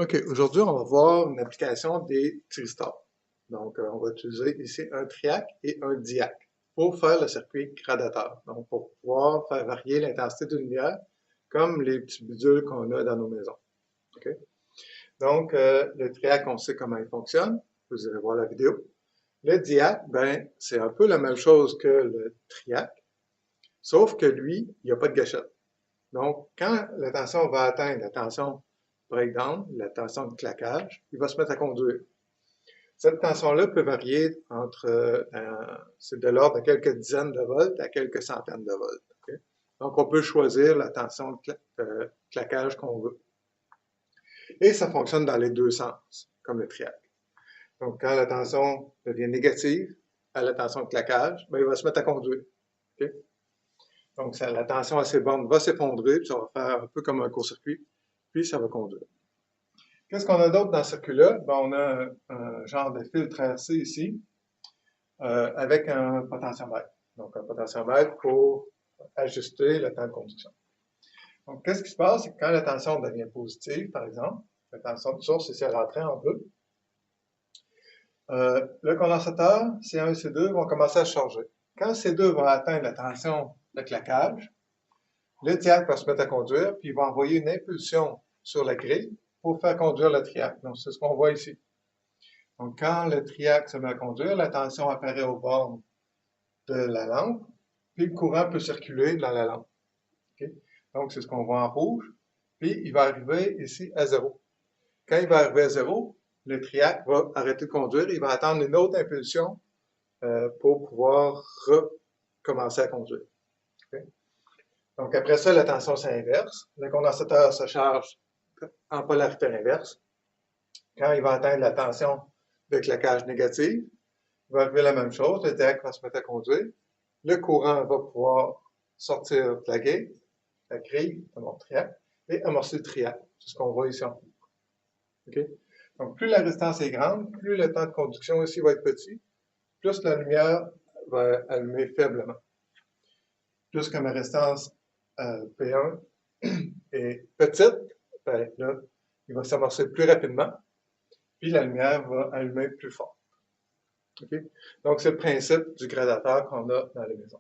OK, aujourd'hui, on va voir une application des thyristors. Donc, on va utiliser ici un triac et un diac pour faire le circuit gradateur. Donc, pour pouvoir faire varier l'intensité de lumière, comme les petits bidules qu'on a dans nos maisons. OK? Donc, le triac, on sait comment il fonctionne. Vous allez voir la vidéo. Le diac, ben, c'est un peu la même chose que le triac, sauf que lui, il n'y a pas de gâchette. Donc, quand la tension va atteindre la tension breakdown, la tension de claquage, il va se mettre à conduire. Cette tension-là peut varier entre, c'est de l'ordre de quelques dizaines de volts à quelques centaines de volts. Okay? Donc, on peut choisir la tension de claquage qu'on veut. Et ça fonctionne dans les deux sens, comme le triac. Donc, quand la tension devient négative à la tension de claquage, ben, il va se mettre à conduire. Okay? Donc, la tension à ces bornes va s'effondrer, puis ça va faire un peu comme un court-circuit, puis ça va conduire. Qu'est-ce qu'on a d'autre dans ce circuit-là? Ben, on a un genre de fil tracé ici avec un potentiomètre. Donc, un potentiomètre pour ajuster le temps de conduction. Donc, qu'est-ce qui se passe? C'est que quand la tension devient positive, par exemple, la tension de source ici à l'entrée en bleu, le condensateur, C1 et C2 vont commencer à se charger. Quand C2 va atteindre la tension de claquage, le diac va se mettre à conduire, puis il va envoyer une impulsion sur la grille pour faire conduire le triac. Donc, c'est ce qu'on voit ici. Donc, quand le triac se met à conduire, la tension apparaît au bord de la lampe, puis le courant peut circuler dans la lampe. Okay? Donc, c'est ce qu'on voit en rouge, puis il va arriver ici à 0. Quand il va arriver à 0, le triac va arrêter de conduire, il va attendre une autre impulsion pour pouvoir recommencer à conduire. Okay? Donc, après ça, la tension s'inverse. Le condensateur se charge en polarité inverse. Quand il va atteindre la tension de claquage négative, il va arriver la même chose. Le diac va se mettre à conduire. Le courant va pouvoir sortir de la grille de mon triac, et amorcer le triac. C'est ce qu'on voit ici en haut. Okay? Donc, plus la résistance est grande, plus le temps de conduction ici va être petit, plus la lumière va allumer faiblement. Plus que ma résistance P1 est petite, ben là, il va s'amorcer plus rapidement, puis la lumière va allumer plus fort. Okay? Donc, c'est le principe du gradateur qu'on a dans les maisons.